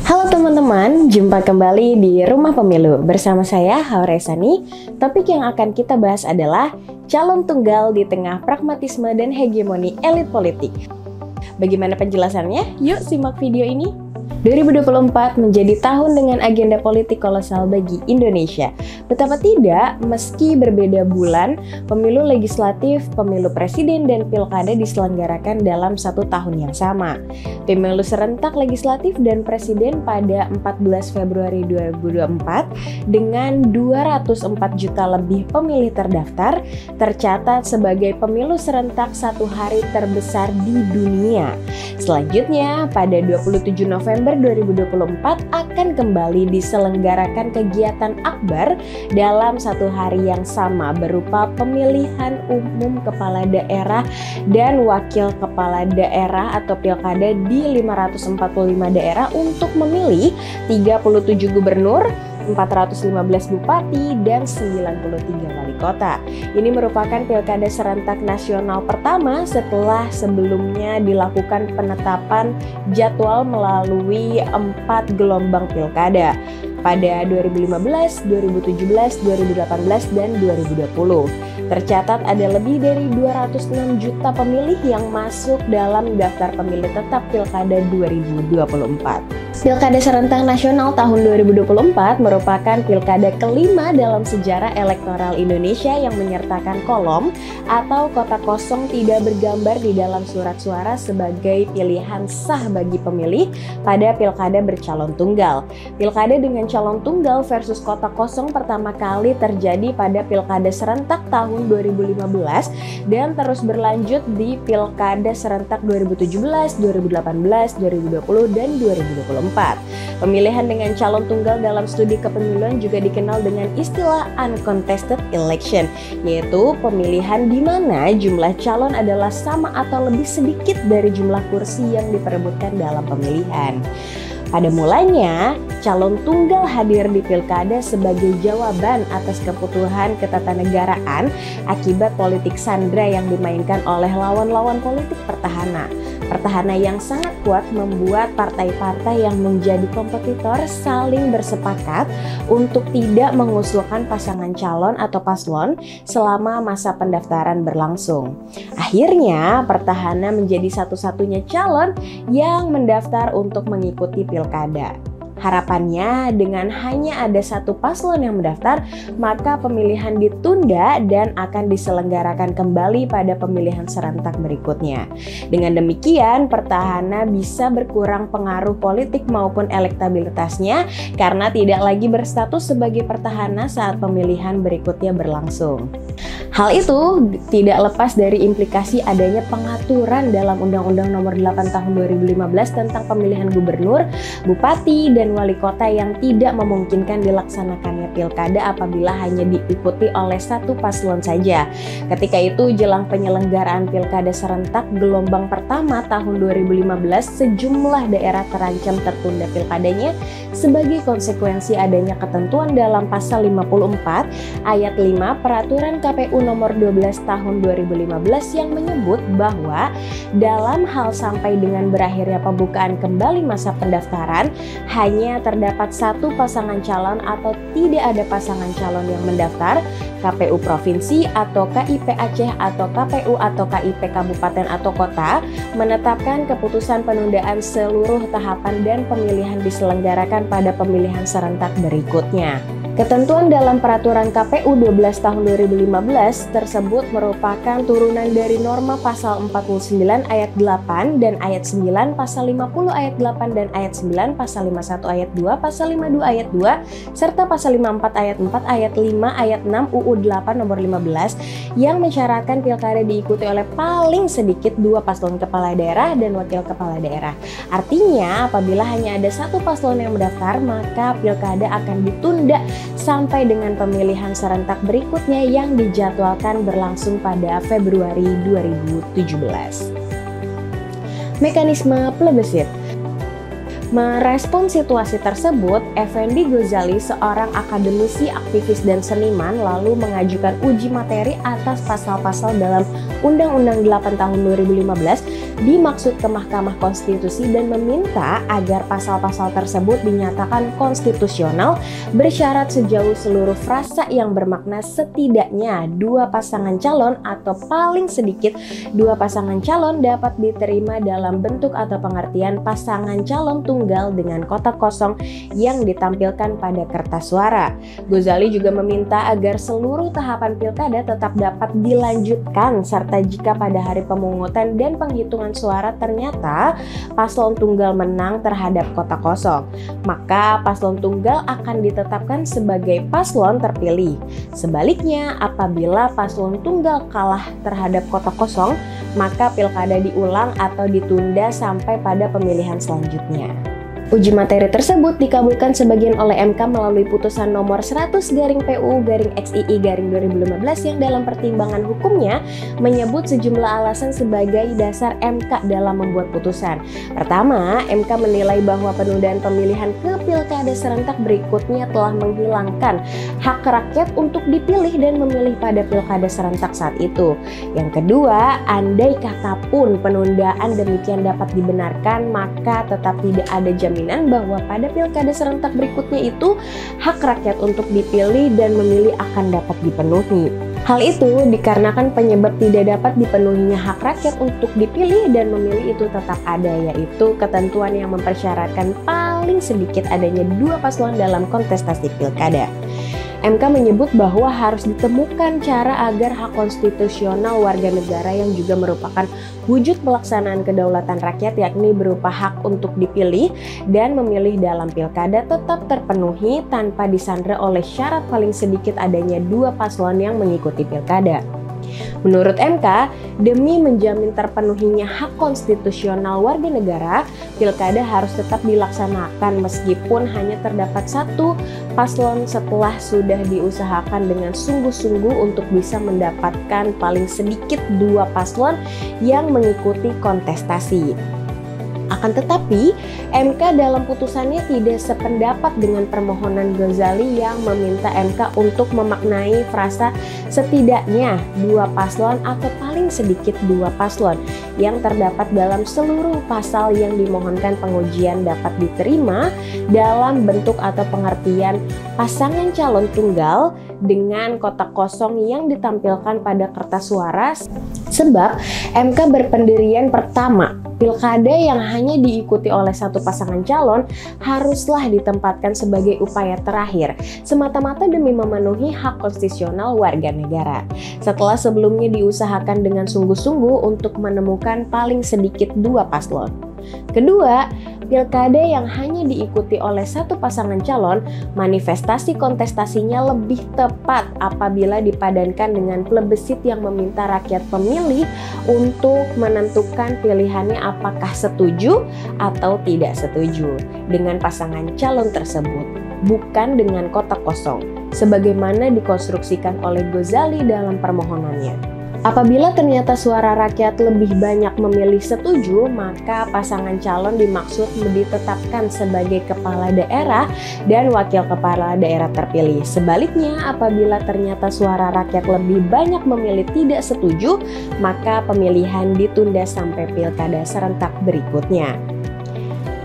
Halo teman-teman, jumpa kembali di Rumah Pemilu bersama saya Hauresani. Topik yang akan kita bahas adalah calon tunggal di tengah pragmatisme dan hegemoni elit politik. Bagaimana penjelasannya? Yuk simak video ini. 2024 menjadi tahun dengan agenda politik kolosal bagi Indonesia. Betapa tidak, meski berbeda bulan, pemilu legislatif, pemilu presiden, dan pilkada diselenggarakan dalam satu tahun yang sama. Pemilu serentak legislatif dan presiden pada 14 Februari 2024 dengan 204 juta lebih pemilih terdaftar tercatat sebagai pemilu serentak satu hari terbesar di dunia. Selanjutnya, pada 27 November 2024 akan kembali diselenggarakan kegiatan akbar dalam satu hari yang sama berupa pemilihan umum kepala daerah dan wakil kepala daerah atau pilkada di 545 daerah untuk memilih 37 gubernur, 415 bupati, dan 93 wali kota. Ini merupakan pilkada serentak nasional pertama setelah sebelumnya dilakukan penetapan jadwal melalui 4 gelombang pilkada pada 2015, 2017, 2018, dan 2020. Tercatat ada lebih dari 206 juta pemilih yang masuk dalam daftar pemilih tetap Pilkada 2024. Pilkada serentak nasional tahun 2024 merupakan pilkada kelima dalam sejarah elektoral Indonesia yang menyertakan kolom atau kotak kosong tidak bergambar di dalam surat suara sebagai pilihan sah bagi pemilih pada pilkada bercalon tunggal. Pilkada dengan calon tunggal versus kotak kosong pertama kali terjadi pada pilkada serentak tahun 2015 dan terus berlanjut di pilkada serentak 2017, 2018, 2020, dan 2024. Pemilihan dengan calon tunggal dalam studi kepemiluan juga dikenal dengan istilah uncontested election, yaitu pemilihan di mana jumlah calon adalah sama atau lebih sedikit dari jumlah kursi yang diperebutkan dalam pemilihan. Pada mulanya, calon tunggal hadir di pilkada sebagai jawaban atas kebutuhan ketatanegaraan akibat politik sandra yang dimainkan oleh lawan-lawan politik petahana. Petahana yang sangat kuat membuat partai-partai yang menjadi kompetitor saling bersepakat untuk tidak mengusulkan pasangan calon atau paslon selama masa pendaftaran berlangsung. Akhirnya, petahana menjadi satu-satunya calon yang mendaftar untuk mengikuti pilkada. Harapannya dengan hanya ada satu paslon yang mendaftar, maka pemilihan ditunda dan akan diselenggarakan kembali pada pemilihan serentak berikutnya. Dengan demikian, petahana bisa berkurang pengaruh politik maupun elektabilitasnya karena tidak lagi berstatus sebagai petahana saat pemilihan berikutnya berlangsung. Hal itu tidak lepas dari implikasi adanya pengaturan dalam Undang-Undang Nomor 8 Tahun 2015 tentang pemilihan gubernur, bupati, dan wali kota yang tidak memungkinkan dilaksanakannya pilkada apabila hanya diikuti oleh satu paslon saja. Ketika itu, jelang penyelenggaraan pilkada serentak gelombang pertama tahun 2015, sejumlah daerah terancam tertunda pilkadanya sebagai konsekuensi adanya ketentuan dalam pasal 54 ayat 5 Peraturan KPU nomor 12 tahun 2015 yang menyebut bahwa dalam hal sampai dengan berakhirnya pembukaan kembali masa pendaftaran hanya terdapat satu pasangan calon atau tidak ada pasangan calon yang mendaftar, KPU Provinsi atau KIP Aceh atau KPU atau KIP Kabupaten atau Kota menetapkan keputusan penundaan seluruh tahapan dan pemilihan diselenggarakan pada pemilihan serentak berikutnya. Ketentuan dalam Peraturan KPU 12 tahun 2015 tersebut merupakan turunan dari norma pasal 49 ayat 8 dan ayat 9, pasal 50 ayat 8 dan ayat 9, pasal 51 ayat 2, pasal 52 ayat 2, serta pasal 54 ayat 4, ayat 5, ayat 6 UU 8 nomor 15 yang mensyaratkan pilkada diikuti oleh paling sedikit 2 paslon kepala daerah dan wakil kepala daerah. Artinya, apabila hanya ada satu paslon yang mendaftar, maka pilkada akan ditunda sampai dengan pemilihan serentak berikutnya yang dijadwalkan berlangsung pada Februari 2017. Mekanisme plebisit. Merespon situasi tersebut, Effendi Ghazali, seorang akademisi, aktivis, dan seniman, lalu mengajukan uji materi atas pasal-pasal dalam Undang-Undang 8 tahun 2015 dimaksud ke Mahkamah Konstitusi dan meminta agar pasal-pasal tersebut dinyatakan konstitusional bersyarat sejauh seluruh frasa yang bermakna setidaknya dua pasangan calon atau paling sedikit dua pasangan calon dapat diterima dalam bentuk atau pengertian pasangan calon tunggal dengan kotak kosong yang ditampilkan pada kertas suara. Ghazali juga meminta agar seluruh tahapan pilkada tetap dapat dilanjutkan serta jika pada hari pemungutan dan penghitungan suara ternyata paslon tunggal menang terhadap kotak kosong, maka paslon tunggal akan ditetapkan sebagai paslon terpilih. Sebaliknya, apabila paslon tunggal kalah terhadap kotak kosong, maka pilkada diulang atau ditunda sampai pada pemilihan selanjutnya. Uji materi tersebut dikabulkan sebagian oleh MK melalui putusan nomor 100/PU/XII/2015 yang dalam pertimbangan hukumnya menyebut sejumlah alasan sebagai dasar MK dalam membuat putusan. Pertama, MK menilai bahwa penundaan pemilihan ke pilkada serentak berikutnya telah menghilangkan hak rakyat untuk dipilih dan memilih pada pilkada serentak saat itu. Yang kedua, andai kata pun penundaan demikian dapat dibenarkan, maka tetap tidak ada jaminan bahwa pada pilkada serentak berikutnya itu hak rakyat untuk dipilih dan memilih akan dapat dipenuhi. Hal itu dikarenakan penyebab tidak dapat dipenuhinya hak rakyat untuk dipilih dan memilih itu tetap ada, yaitu ketentuan yang mempersyaratkan paling sedikit adanya dua paslon dalam kontestasi pilkada. MK menyebut bahwa harus ditemukan cara agar hak konstitusional warga negara yang juga merupakan wujud pelaksanaan kedaulatan rakyat, yakni berupa hak untuk dipilih dan memilih dalam pilkada, tetap terpenuhi tanpa disandra oleh syarat paling sedikit adanya dua paslon yang mengikuti pilkada. Menurut MK, demi menjamin terpenuhinya hak konstitusional warga negara, pilkada harus tetap dilaksanakan meskipun hanya terdapat satu paslon setelah sudah diusahakan dengan sungguh-sungguh untuk bisa mendapatkan paling sedikit dua paslon yang mengikuti kontestasi. Akan tetapi, MK dalam putusannya tidak sependapat dengan permohonan Ghazali yang meminta MK untuk memaknai frasa setidaknya dua paslon atau paling sedikit dua paslon yang terdapat dalam seluruh pasal yang dimohonkan pengujian dapat diterima dalam bentuk atau pengertian pasangan calon tunggal dengan kotak kosong yang ditampilkan pada kertas suara, sebab MK berpendirian pertama, pilkada yang hanya diikuti oleh satu pasangan calon haruslah ditempatkan sebagai upaya terakhir semata-mata demi memenuhi hak konstitusional warga negara. Setelah sebelumnya diusahakan dengan sungguh-sungguh untuk menemukan paling sedikit dua paslon. Kedua, pilkada yang hanya diikuti oleh satu pasangan calon, manifestasi kontestasinya lebih tepat apabila dipadankan dengan plebisit yang meminta rakyat pemilih untuk menentukan pilihannya apakah setuju atau tidak setuju dengan pasangan calon tersebut, bukan dengan kotak kosong, sebagaimana dikonstruksikan oleh Ghazali dalam permohonannya. Apabila ternyata suara rakyat lebih banyak memilih setuju, maka pasangan calon dimaksud ditetapkan sebagai kepala daerah dan wakil kepala daerah terpilih. Sebaliknya, apabila ternyata suara rakyat lebih banyak memilih tidak setuju, maka pemilihan ditunda sampai pilkada serentak berikutnya.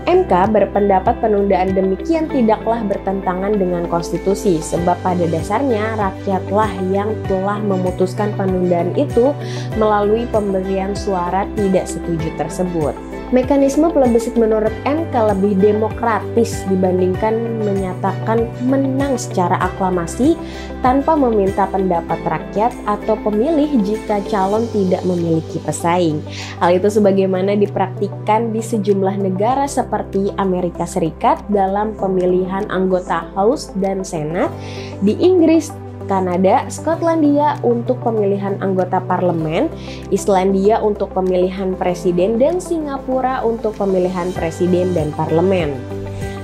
MK berpendapat penundaan demikian tidaklah bertentangan dengan konstitusi, sebab pada dasarnya rakyatlah yang telah memutuskan penundaan itu melalui pemberian suara tidak setuju tersebut. Mekanisme plebisit menurut MK lebih demokratis dibandingkan menyatakan menang secara aklamasi tanpa meminta pendapat rakyat atau pemilih jika calon tidak memiliki pesaing. Hal itu sebagaimana dipraktikkan di sejumlah negara seperti Amerika Serikat dalam pemilihan anggota House dan Senat, di Inggris, Kanada, Skotlandia untuk pemilihan anggota parlemen, Islandia untuk pemilihan presiden, dan Singapura untuk pemilihan presiden dan parlemen.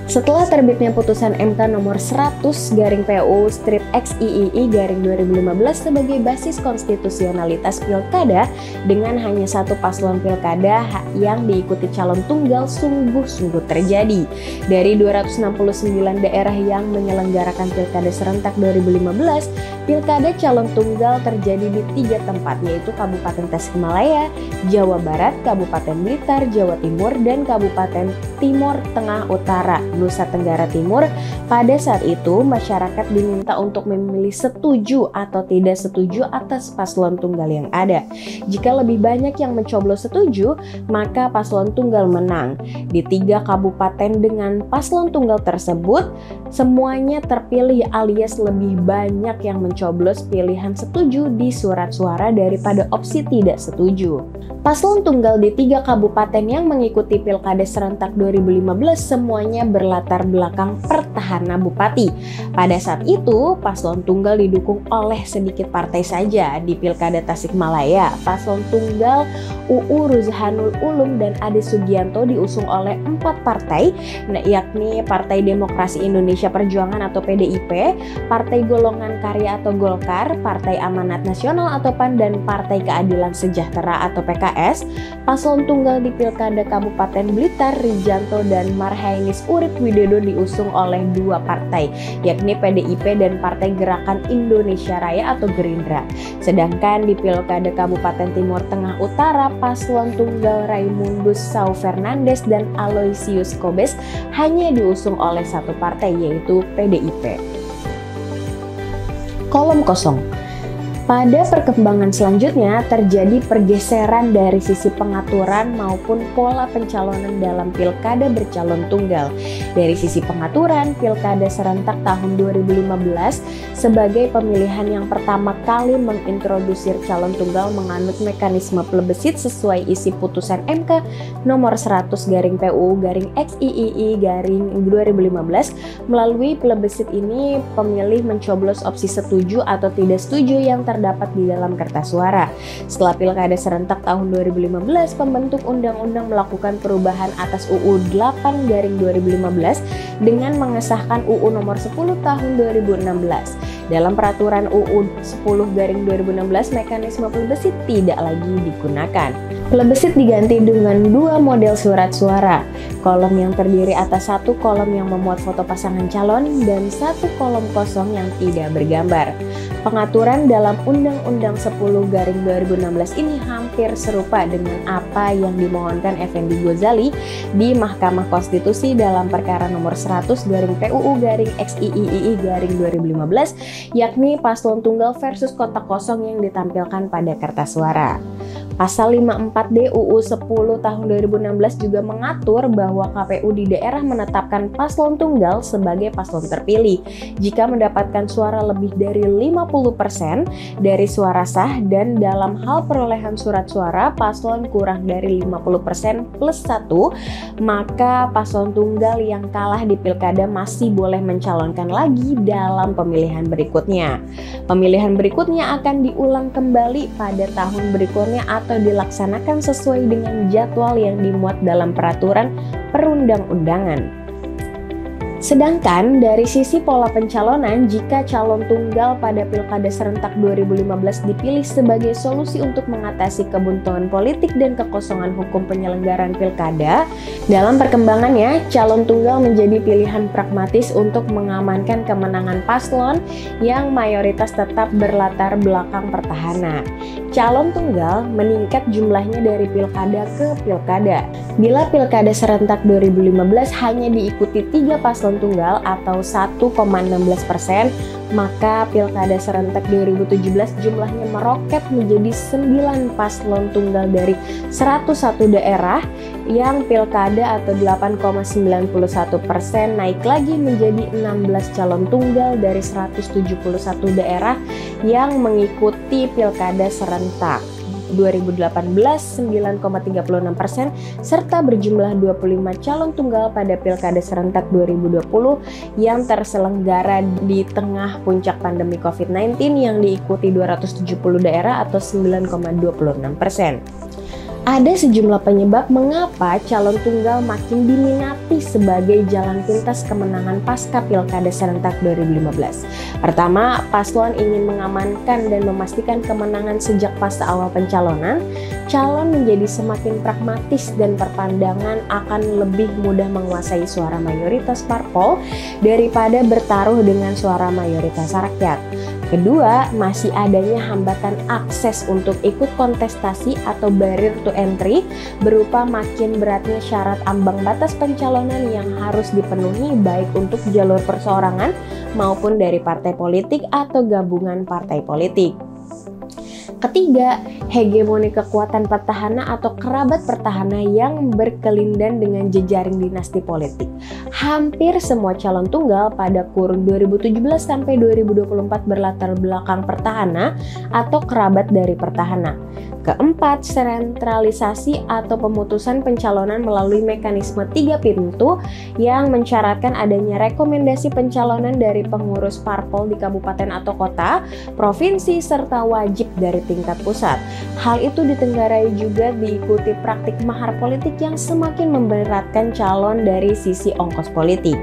Setelah terbitnya putusan MK nomor 100/PU/XIII/2015 sebagai basis konstitusionalitas pilkada dengan hanya satu paslon pilkada yang diikuti calon tunggal sungguh-sungguh terjadi. Dari 269 daerah yang menyelenggarakan pilkada serentak 2015, pilkada calon tunggal terjadi di 3 tempat, yaitu Kabupaten Tasikmalaya, Jawa Barat, Kabupaten Blitar, Jawa Timur, dan Kabupaten Timur Tengah Utara, Nusa Tenggara Timur. Pada saat itu, masyarakat diminta untuk memilih setuju atau tidak setuju atas paslon tunggal yang ada. Jika lebih banyak yang mencoblos setuju, maka paslon tunggal menang. Di 3 kabupaten dengan paslon tunggal tersebut, semuanya terpilih alias lebih banyak yang mencoblos pilihan setuju di surat suara daripada opsi tidak setuju. Paslon tunggal di 3 kabupaten yang mengikuti Pilkada serentak 2015 semuanya berlatar belakang petahana bupati. Pada saat itu, paslon tunggal didukung oleh sedikit partai saja. Di Pilkada Tasikmalaya, paslon tunggal UU Ruzhanul Ulum dan Ade Sugianto diusung oleh 4 partai, yakni Partai Demokrasi Indonesia Perjuangan atau PDIP, Partai Golongan Karya atau Golkar, Partai Amanat Nasional atau PAN, dan Partai Keadilan Sejahtera atau PKS. Paslon tunggal di Pilkada Kabupaten Blitar, Rijanto dan Marhainis Urip Widodo diusung oleh 2 partai, yakni PDIP dan Partai Gerakan Indonesia Raya atau Gerindra. Sedangkan di Pilkada Kabupaten Timur Tengah Utara, paslon tunggal Raimundus Sau Fernandes dan Aloysius Kobes hanya diusung oleh 1 partai, yaitu PDIP. Kolom kosong. Pada perkembangan selanjutnya terjadi pergeseran dari sisi pengaturan maupun pola pencalonan dalam pilkada bercalon tunggal. Dari sisi pengaturan, pilkada serentak tahun 2015 sebagai pemilihan yang pertama kali mengintrodusir calon tunggal menganut mekanisme plebisit sesuai isi putusan MK nomor 100/PU/XIII/2015. Melalui plebisit ini, pemilih mencoblos opsi setuju atau tidak setuju yang terdapat di dalam kertas suara. Setelah pilkada serentak tahun 2015, pembentuk undang-undang melakukan perubahan atas UU 8/2015 dengan mengesahkan UU nomor 10 tahun 2016. Dalam peraturan UU 10/2016, mekanisme plebisit tidak lagi digunakan. Plebisit diganti dengan 2 model surat suara, kolom yang terdiri atas 1 kolom yang memuat foto pasangan calon dan 1 kolom kosong yang tidak bergambar. Pengaturan dalam Undang-Undang 10/2016 ini hampir serupa dengan apa yang dimohonkan Effendi Ghazali di Mahkamah Konstitusi dalam perkara nomor 100/PUU/XIII/2015, yakni paslon tunggal versus kotak kosong yang ditampilkan pada kertas suara. Pasal 54D UU 10 tahun 2016 juga mengatur bahwa KPU di daerah menetapkan paslon tunggal sebagai paslon terpilih jika mendapatkan suara lebih dari 50% dari suara sah, dan dalam hal perolehan surat suara paslon kurang dari 50% plus 1, maka paslon tunggal yang kalah di pilkada masih boleh mencalonkan lagi dalam pemilihan berikutnya. Pemilihan berikutnya akan diulang kembali pada tahun berikutnya atau dilaksanakan sesuai dengan jadwal yang dimuat dalam peraturan perundang-undangan. Sedangkan dari sisi pola pencalonan, jika calon tunggal pada Pilkada serentak 2015 dipilih sebagai solusi untuk mengatasi kebuntuan politik dan kekosongan hukum penyelenggaraan pilkada, dalam perkembangannya calon tunggal menjadi pilihan pragmatis untuk mengamankan kemenangan paslon yang mayoritas tetap berlatar belakang petahana. Calon tunggal meningkat jumlahnya dari pilkada ke pilkada. Bila Pilkada serentak 2015 hanya diikuti 3 paslon tunggal atau 1,16%, maka Pilkada serentak 2017 jumlahnya meroket menjadi 9 paslon tunggal dari 101 daerah, yang pilkada atau 8,91% naik lagi menjadi 16 calon tunggal dari 171 daerah yang mengikuti Pilkada serentak 2018 9,36%, serta berjumlah 25 calon tunggal pada Pilkada serentak 2020 yang terselenggara di tengah puncak pandemi COVID-19 yang diikuti 270 daerah atau 9,26%. Ada sejumlah penyebab mengapa calon tunggal makin diminati sebagai jalan pintas kemenangan pasca Pilkada serentak 2015. Pertama, paslon ingin mengamankan dan memastikan kemenangan sejak fase awal pencalonan. Calon menjadi semakin pragmatis dan berpandangan akan lebih mudah menguasai suara mayoritas parpol daripada bertaruh dengan suara mayoritas rakyat. Kedua, masih adanya hambatan akses untuk ikut kontestasi atau barrier to entry berupa makin beratnya syarat ambang batas pencalonan yang harus dipenuhi baik untuk jalur perseorangan maupun dari partai politik atau gabungan partai politik. Ketiga, hegemoni kekuatan petahana atau kerabat petahana yang berkelindan dengan jejaring dinasti politik. Hampir semua calon tunggal pada kurun 2017 sampai 2024 berlatar belakang petahana atau kerabat dari petahana. Keempat, sentralisasi atau pemutusan pencalonan melalui mekanisme 3 pintu yang mensyaratkan adanya rekomendasi pencalonan dari pengurus parpol di kabupaten atau kota, provinsi, serta wajib dari tingkat pusat. Hal itu ditenggarai juga diikuti praktik mahar politik yang semakin memberatkan calon dari sisi ongkos politik.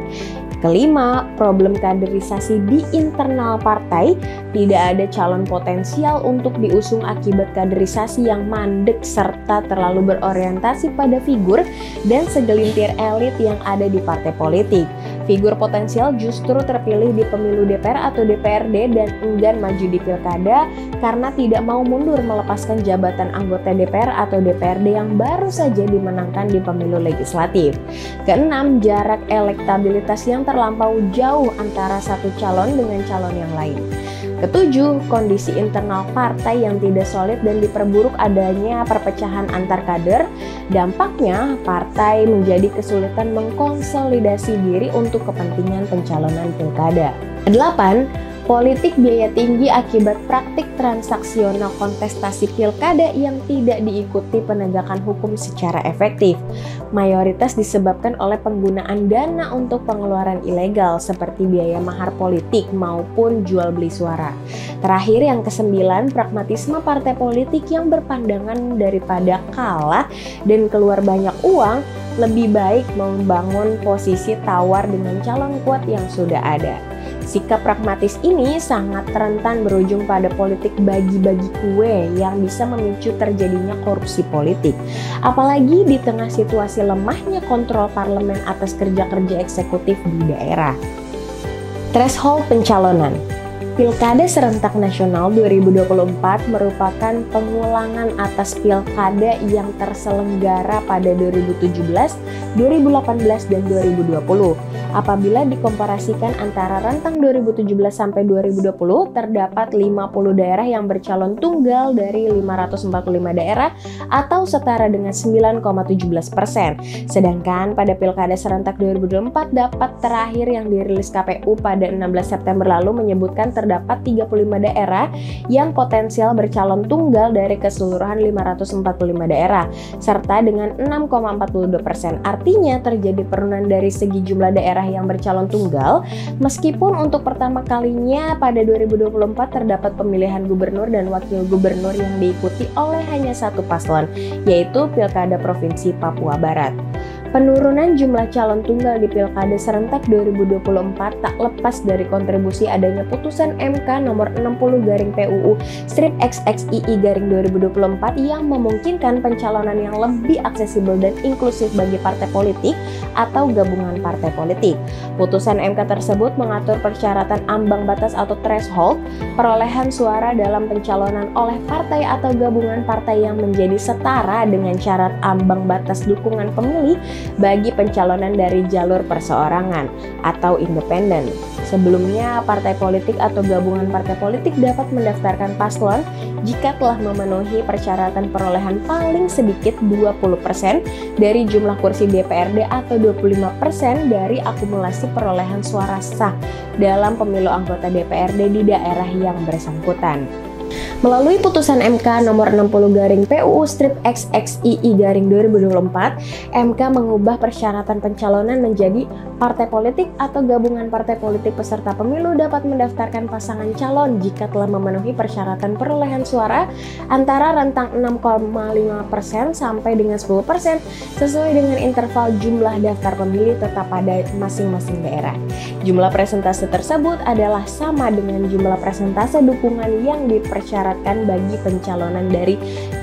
Kelima, problem kaderisasi di internal partai. Tidak ada calon potensial untuk diusung akibat kaderisasi yang mandek serta terlalu berorientasi pada figur dan segelintir elit yang ada di partai politik. Figur potensial justru terpilih di pemilu DPR atau DPRD dan enggan maju di pilkada karena tidak mau mundur melepaskan jabatan anggota DPR atau DPRD yang baru saja dimenangkan di pemilu legislatif. Keenam, jarak elektabilitas yang terlampau jauh antara satu calon dengan calon yang lain. Ketujuh, kondisi internal partai yang tidak solid dan diperburuk adanya perpecahan antar kader. Dampaknya, partai menjadi kesulitan mengkonsolidasi diri untuk kepentingan pencalonan pilkada. 8. Politik biaya tinggi akibat praktik transaksional kontestasi pilkada yang tidak diikuti penegakan hukum secara efektif. Mayoritas disebabkan oleh penggunaan dana untuk pengeluaran ilegal seperti biaya mahar politik maupun jual beli suara. Terakhir, yang ke-9, pragmatisme partai politik yang berpandangan daripada kalah dan keluar banyak uang, lebih baik membangun posisi tawar dengan calon kuat yang sudah ada. Sikap pragmatis ini sangat rentan berujung pada politik bagi-bagi kue yang bisa memicu terjadinya korupsi politik. Apalagi di tengah situasi lemahnya kontrol parlemen atas kerja-kerja eksekutif di daerah. Threshold pencalonan. Pilkada serentak nasional 2024 merupakan pengulangan atas pilkada yang terselenggara pada 2017, 2018, dan 2020. Apabila dikomparasikan antara rentang 2017 sampai 2020, terdapat 50 daerah yang bercalon tunggal dari 545 daerah atau setara dengan 9,17%. Sedangkan pada Pilkada serentak 2024 dapat terakhir yang dirilis KPU pada 16 September lalu menyebutkan terdapat 35 daerah yang potensial bercalon tunggal dari keseluruhan 545 daerah, serta dengan 6,42%. Artinya terjadi penurunan dari segi jumlah daerah yang bercalon tunggal, meskipun untuk pertama kalinya pada 2024 terdapat pemilihan gubernur dan wakil gubernur yang diikuti oleh hanya satu paslon, yaitu Pilkada Provinsi Papua Barat. Penurunan jumlah calon tunggal di Pilkada serentak 2024 tak lepas dari kontribusi adanya putusan MK nomor 60/PUU/XXII/2024 yang memungkinkan pencalonan yang lebih aksesibel dan inklusif bagi partai politik atau gabungan partai politik. Putusan MK tersebut mengatur persyaratan ambang batas atau threshold perolehan suara dalam pencalonan oleh partai atau gabungan partai yang menjadi setara dengan syarat ambang batas dukungan pemilih bagi pencalonan dari jalur perseorangan atau independen. Sebelumnya, partai politik atau gabungan partai politik dapat mendaftarkan paslon jika telah memenuhi persyaratan perolehan paling sedikit 20% dari jumlah kursi DPRD atau 25% dari akumulasi perolehan suara sah dalam pemilu anggota DPRD di daerah yang bersangkutan. Melalui putusan MK nomor 60/PUU/XXII/2024, MK mengubah persyaratan pencalonan menjadi partai politik atau gabungan partai politik peserta pemilu dapat mendaftarkan pasangan calon jika telah memenuhi persyaratan perolehan suara antara rentang 6,5% sampai dengan 10% sesuai dengan interval jumlah daftar pemilih tetap pada masing-masing daerah. Jumlah persentase tersebut adalah sama dengan jumlah persentase dukungan yang dipersyaratkan bagi pencalonan dari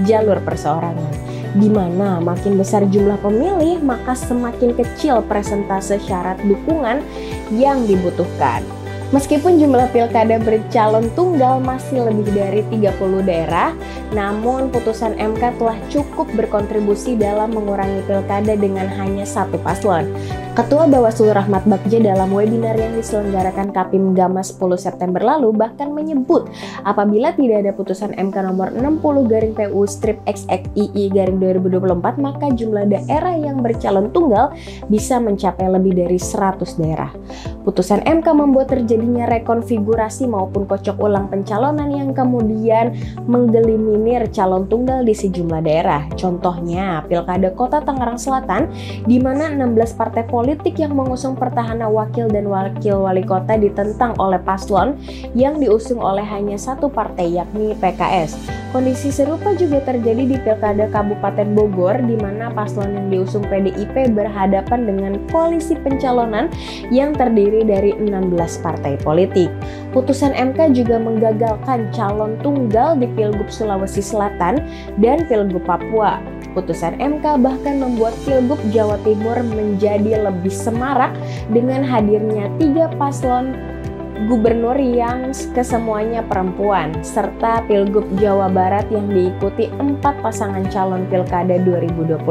jalur perseorangan, di mana makin besar jumlah pemilih maka semakin kecil persentase syarat dukungan yang dibutuhkan. Meskipun jumlah pilkada bercalon tunggal masih lebih dari 30 daerah, namun putusan MK telah cukup berkontribusi dalam mengurangi pilkada dengan hanya satu paslon. Ketua Bawaslu Rahmat Bagja dalam webinar yang diselenggarakan Kapim Gama 10 September lalu bahkan menyebut apabila tidak ada putusan MK nomor 60/PU/XXII/2024 maka jumlah daerah yang bercalon tunggal bisa mencapai lebih dari 100 daerah. Putusan MK membuat terjadinya rekonfigurasi maupun kocok ulang pencalonan yang kemudian menggeliminir calon tunggal di sejumlah daerah. Contohnya Pilkada Kota Tangerang Selatan di mana 16 partai politik yang mengusung petahana wakil dan wakil wali kota ditentang oleh paslon yang diusung oleh hanya satu partai yakni PKS. Kondisi serupa juga terjadi di Pilkada Kabupaten Bogor di mana paslon yang diusung PDIP berhadapan dengan koalisi pencalonan yang terdiri dari 16 partai politik. Putusan MK juga menggagalkan calon tunggal di Pilgub Sulawesi Selatan dan Pilgub Papua. Putusan MK bahkan membuat Pilgub Jawa Timur menjadi lebih semarak dengan hadirnya 3 paslon gubernur yang kesemuanya perempuan, serta Pilgub Jawa Barat yang diikuti 4 pasangan calon Pilkada 2024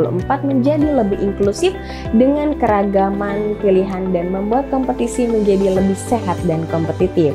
menjadi lebih inklusif dengan keragaman pilihan dan membuat kompetisi menjadi lebih sehat dan kompetitif.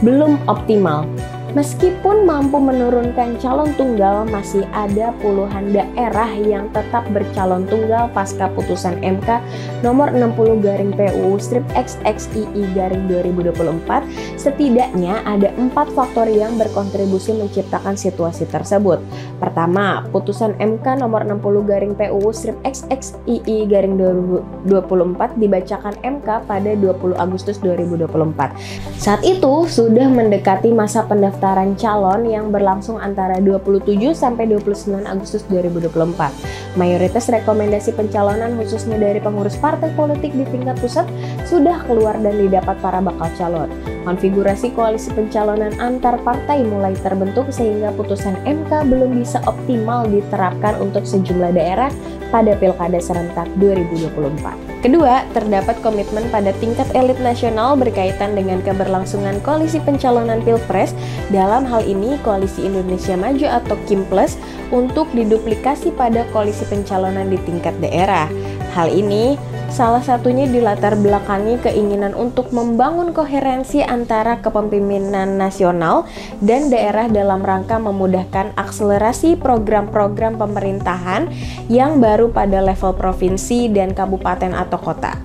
Belum optimal. Meskipun mampu menurunkan calon tunggal, masih ada puluhan daerah yang tetap bercalon tunggal pasca putusan MK nomor 60/PUU/XXII/2024. Setidaknya ada 4 faktor yang berkontribusi menciptakan situasi tersebut. Pertama, putusan MK nomor 60/PUU/XXII/2024 dibacakan MK pada 20 Agustus 2024. Saat itu sudah mendekati masa pendaftaran calon yang berlangsung antara 27 sampai 29 Agustus 2024. Mayoritas rekomendasi pencalonan khususnya dari pengurus partai politik di tingkat pusat sudah keluar dan didapat para bakal calon. Konfigurasi koalisi pencalonan antar partai mulai terbentuk sehingga putusan MK belum bisa optimal diterapkan untuk sejumlah daerah pada Pilkada serentak 2024. Kedua, terdapat komitmen pada tingkat elit nasional berkaitan dengan keberlangsungan koalisi pencalonan Pilpres, dalam hal ini Koalisi Indonesia Maju atau KIMPLES, untuk diduplikasi pada koalisi pencalonan di tingkat daerah. Hal ini salah satunya dilatar belakangi keinginan untuk membangun koherensi antara kepemimpinan nasional dan daerah dalam rangka memudahkan akselerasi program-program pemerintahan yang baru pada level provinsi dan kabupaten atau kota.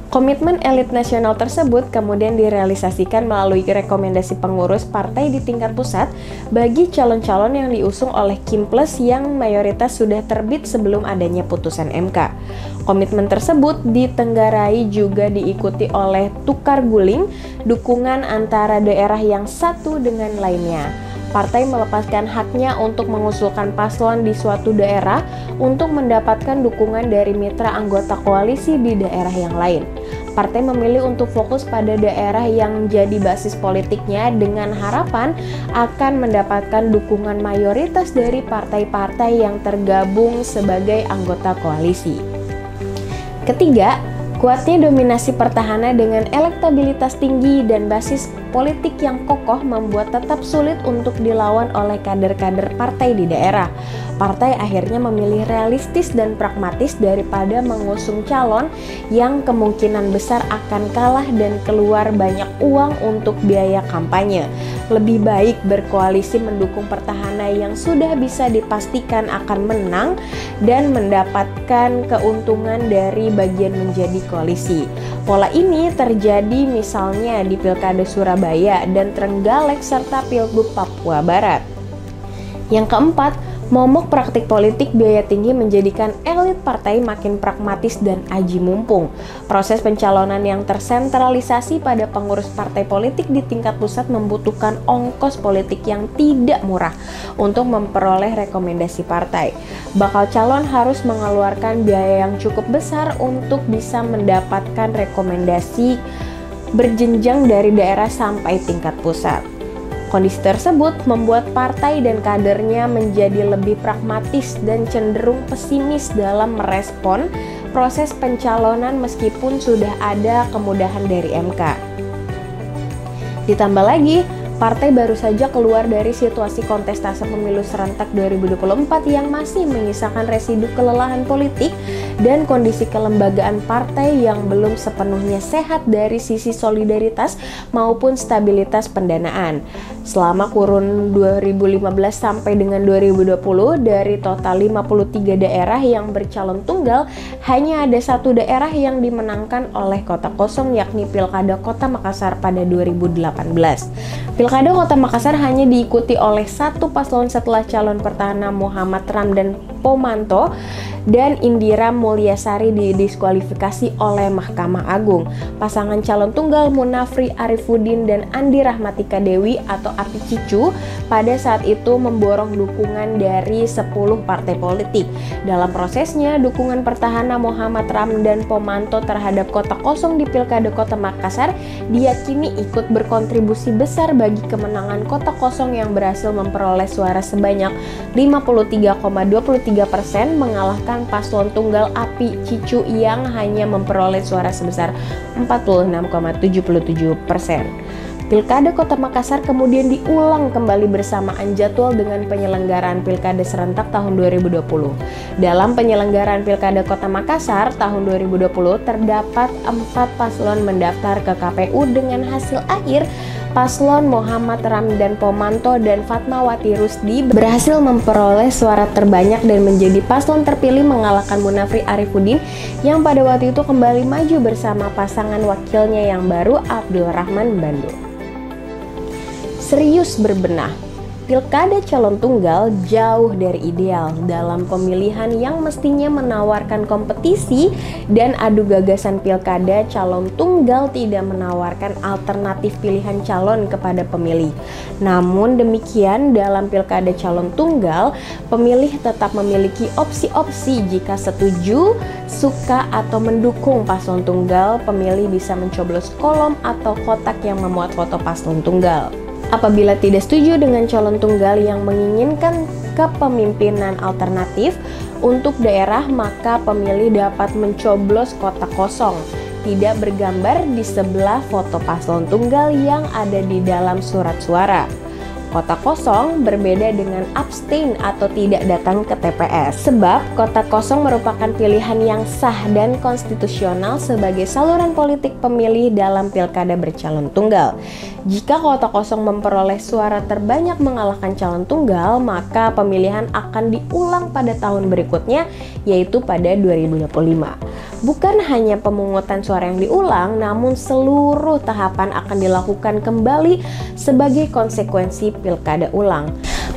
Komitmen elit nasional tersebut kemudian direalisasikan melalui rekomendasi pengurus partai di tingkat pusat bagi calon-calon yang diusung oleh KIMPLES yang mayoritas sudah terbit sebelum adanya putusan MK. Komitmen tersebut ditenggarai juga diikuti oleh tukar guling dukungan antara daerah yang satu dengan lainnya. Partai melepaskan haknya untuk mengusulkan paslon di suatu daerah untuk mendapatkan dukungan dari mitra anggota koalisi di daerah yang lain. Partai memilih untuk fokus pada daerah yang jadi basis politiknya dengan harapan akan mendapatkan dukungan mayoritas dari partai-partai yang tergabung sebagai anggota koalisi. Ketiga, kuatnya dominasi petahana dengan elektabilitas tinggi dan basis politik yang kokoh membuat tetap sulit untuk dilawan oleh kader-kader partai di daerah. Partai akhirnya memilih realistis dan pragmatis daripada mengusung calon yang kemungkinan besar akan kalah dan keluar banyak uang untuk biaya kampanye. Lebih baik berkoalisi mendukung petahana yang sudah bisa dipastikan akan menang dan mendapatkan keuntungan dari bagian menjadi koalisi. Pola ini terjadi misalnya di Pilkada Surabaya dan Trenggalek serta Pilgub Papua Barat. Yang keempat, momok praktik politik biaya tinggi menjadikan elit partai makin pragmatis dan aji mumpung. Proses pencalonan yang tersentralisasi pada pengurus partai politik di tingkat pusat membutuhkan ongkos politik yang tidak murah untuk memperoleh rekomendasi partai. Bakal calon harus mengeluarkan biaya yang cukup besar untuk bisa mendapatkan rekomendasi berjenjang dari daerah sampai tingkat pusat. Kondisi tersebut membuat partai dan kadernya menjadi lebih pragmatis dan cenderung pesimis dalam merespon proses pencalonan meskipun sudah ada kemudahan dari MK. Ditambah lagi, partai baru saja keluar dari situasi kontestasi pemilu serentak 2024 yang masih menyisakan residu kelelahan politik dan kondisi kelembagaan partai yang belum sepenuhnya sehat dari sisi solidaritas maupun stabilitas pendanaan. Selama kurun 2015 sampai dengan 2020, dari total 53 daerah yang bercalon tunggal, hanya ada satu daerah yang dimenangkan oleh kota kosong, yakni Pilkada Kota Makassar pada 2018. Pilkada Kota Makassar hanya diikuti oleh satu paslon setelah calon petahana Muhammad Ramdan Pomanto dan Indira Mulyasari didiskualifikasi oleh Mahkamah Agung. Pasangan calon tunggal Munafri Arifuddin dan Andi Rahmatika Dewi atau Api Cicu pada saat itu memborong dukungan dari 10 partai politik. Dalam prosesnya, dukungan petahana Muhammad Ramdan Pomanto terhadap kota kosong di Pilkada Kota Makassar diyakini ikut berkontribusi besar bagi kemenangan kota kosong yang berhasil memperoleh suara sebanyak 53,23% mengalahkan paslon tunggal Api Cicu yang hanya memperoleh suara sebesar 46,77%. Pilkada Kota Makassar kemudian diulang kembali bersamaan jadwal dengan penyelenggaraan Pilkada serentak tahun 2020. Dalam penyelenggaraan Pilkada Kota Makassar tahun 2020 terdapat 4 paslon mendaftar ke KPU dengan hasil akhir paslon Muhammad Ramdan Pomanto dan Fatmawati Rusdi berhasil memperoleh suara terbanyak dan menjadi paslon terpilih mengalahkan Munafri Arifuddin yang pada waktu itu kembali maju bersama pasangan wakilnya yang baru Abdul Rahman Bando. Serius berbenah, Pilkada calon tunggal jauh dari ideal dalam pemilihan yang mestinya menawarkan kompetisi dan adu gagasan. Pilkada calon tunggal tidak menawarkan alternatif pilihan calon kepada pemilih. Namun demikian, dalam Pilkada calon tunggal, pemilih tetap memiliki opsi-opsi jika setuju, suka, atau mendukung paslon tunggal. Pemilih bisa mencoblos kolom atau kotak yang memuat foto paslon tunggal. Apabila tidak setuju dengan calon tunggal yang menginginkan kepemimpinan alternatif untuk daerah, maka pemilih dapat mencoblos kotak kosong tidak bergambar di sebelah foto paslon tunggal yang ada di dalam surat suara. Kotak kosong berbeda dengan abstain atau tidak datang ke TPS, sebab kotak kosong merupakan pilihan yang sah dan konstitusional sebagai saluran politik pemilih dalam pilkada bercalon tunggal. Jika kotak kosong memperoleh suara terbanyak mengalahkan calon tunggal, maka pemilihan akan diulang pada tahun berikutnya, yaitu pada 2025. Bukan hanya pemungutan suara yang diulang, namun seluruh tahapan akan dilakukan kembali sebagai konsekuensi pilkada ulang.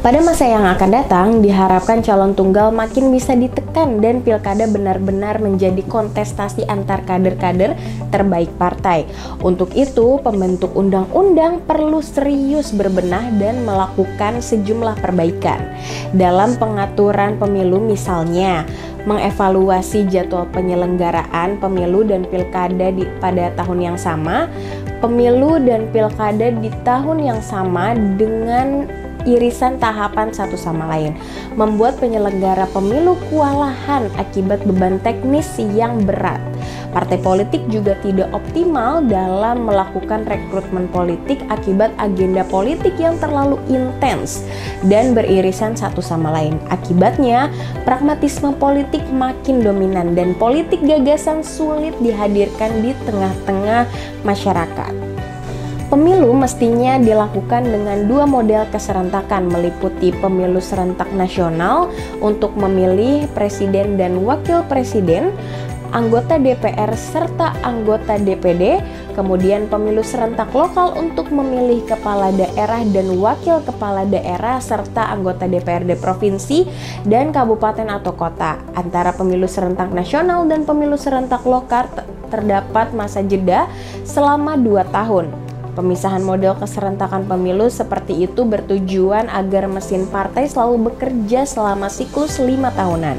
Pada masa yang akan datang, diharapkan calon tunggal makin bisa ditekan dan pilkada benar-benar menjadi kontestasi antar kader-kader terbaik partai. Untuk itu, pembentuk undang-undang perlu serius berbenah dan melakukan sejumlah perbaikan. Dalam pengaturan pemilu misalnya, mengevaluasi jadwal penyelenggaraan pemilu dan pilkada pada tahun yang sama, pemilu dan pilkada di tahun yang sama dengan irisan tahapan satu sama lain, membuat penyelenggara pemilu kewalahan akibat beban teknis yang berat. Partai politik juga tidak optimal dalam melakukan rekrutmen politik akibat agenda politik yang terlalu intens dan beririsan satu sama lain. Akibatnya, pragmatisme politik makin dominan dan politik gagasan sulit dihadirkan di tengah-tengah masyarakat. Pemilu mestinya dilakukan dengan dua model keserentakan, meliputi pemilu serentak nasional untuk memilih presiden dan wakil presiden, anggota DPR serta anggota DPD, kemudian pemilu serentak lokal untuk memilih kepala daerah dan wakil kepala daerah serta anggota DPRD provinsi dan kabupaten atau kota. Antara pemilu serentak nasional dan pemilu serentak lokal terdapat masa jeda selama 2 tahun. Pemisahan model keserentakan pemilu seperti itu bertujuan agar mesin partai selalu bekerja selama siklus 5 tahunan.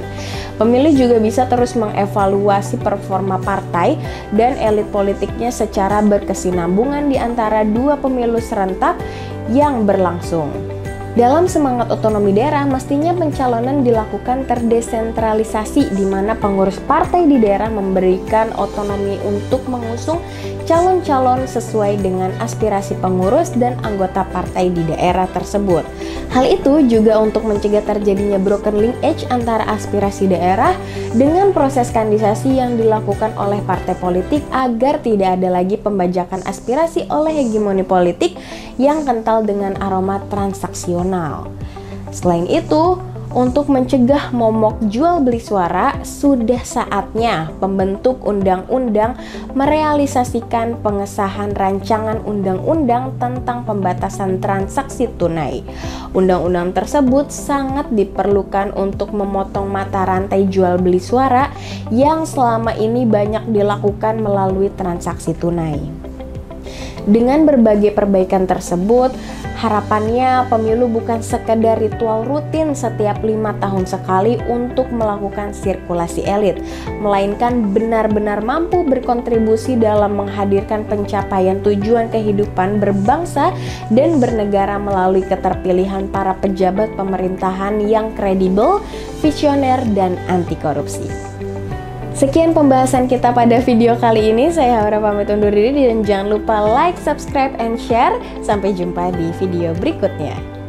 Pemilih juga bisa terus mengevaluasi performa partai dan elit politiknya secara berkesinambungan di antara 2 pemilu serentak yang berlangsung. Dalam semangat otonomi daerah, mestinya pencalonan dilakukan terdesentralisasi di mana pengurus partai di daerah memberikan otonomi untuk mengusung calon-calon sesuai dengan aspirasi pengurus dan anggota partai di daerah tersebut. Hal itu juga untuk mencegah terjadinya broken linkage antara aspirasi daerah dengan proses kandidasi yang dilakukan oleh partai politik agar tidak ada lagi pembajakan aspirasi oleh hegemoni politik yang kental dengan aroma transaksional. Selain itu, untuk mencegah momok jual beli suara, sudah saatnya pembentuk undang-undang merealisasikan pengesahan rancangan undang-undang tentang pembatasan transaksi tunai. Undang-undang tersebut sangat diperlukan untuk memotong mata rantai jual beli suara yang selama ini banyak dilakukan melalui transaksi tunai. Dengan berbagai perbaikan tersebut, harapannya pemilu bukan sekedar ritual rutin setiap 5 tahun sekali untuk melakukan sirkulasi elit, melainkan benar-benar mampu berkontribusi dalam menghadirkan pencapaian tujuan kehidupan berbangsa dan bernegara melalui keterpilihan para pejabat pemerintahan yang kredibel, visioner, dan anti korupsi. Sekian pembahasan kita pada video kali ini. Saya Haura pamit undur diri dan jangan lupa like, subscribe, and share. Sampai jumpa di video berikutnya.